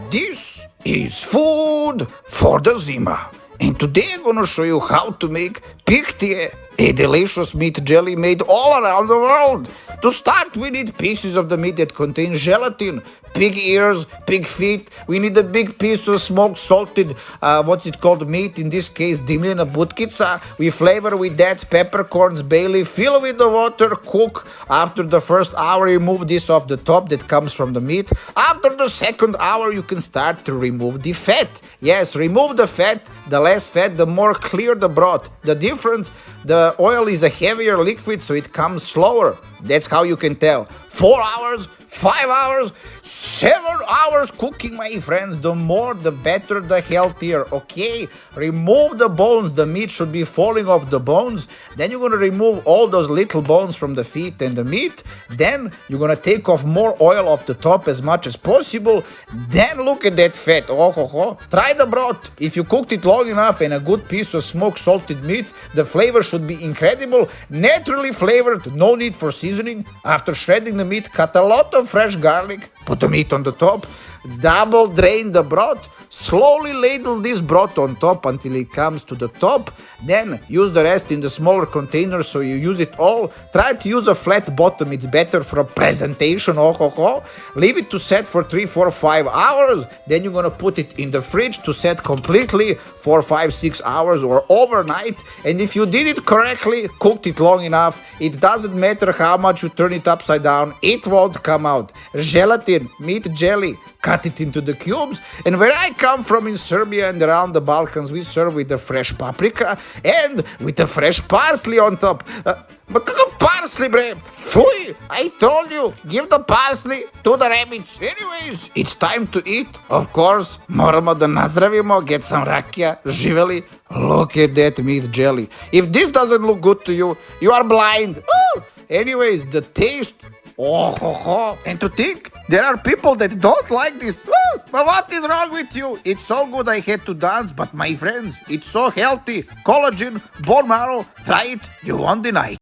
This is food for the zima. And today I'm gonna show you how to make Pihtije, a delicious meat jelly made all around the world. To start, we need pieces of the meat that contain gelatin, pig ears, pig feet. We need a big piece of smoked salted, meat, in this case, dimljena butkica. We flavor with that peppercorns, bay leaf, fill with the water, cook. After the first hour, remove this off the top that comes from the meat. After the second hour, you can start to remove the fat. Yes, remove the fat. The less fat, the more clear the broth. The difference, the oil is a heavier liquid, so it comes slower. That's how you can tell. 4 hours, 5 hours, 7 hours cooking, my friends. The more, the better, the healthier. Okay, remove the bones. The meat should be falling off the bones. Then you're gonna remove all those little bones from the feet and the meat. Then you're gonna take off more oil off the top as much as possible. Then look at that fat. Try the broth. If you cooked it long enough and a good piece of smoked salted meat, the flavor should be incredible, naturally flavored, no need for seasoning. After shredding the meat, cut a lot of fresh garlic, put the meat on the top, double drain the broth, slowly ladle this broth on top until it comes to the top. Then use the rest in the smaller containers so you use it all. Try to use a flat bottom, it's better for a presentation. Leave it to set for 3, 4, 5 hours. Then you're gonna put it in the fridge to set completely for 5, 6 hours or overnight. And if you did it correctly, cooked it long enough, it doesn't matter how much you turn it upside down, it won't come out. Gelatin, meat jelly, cut it into the cubes. And where I come from in Serbia and around the Balkans, we serve with the fresh paprika and with the fresh parsley on top. But parsley, bre? Fui! I told you, give the parsley to the rabbits. Anyways, it's time to eat. Of course, moramo da nazdravimo, get some rakija, živeli. Look at that meat jelly. If this doesn't look good to you, you are blind. Woo! Anyways, the taste. And to think, there are people that don't like this. Woo! But what is wrong with you? It's so good I had to dance, but my friends, it's so healthy. Collagen, bone marrow, try it, you won't deny.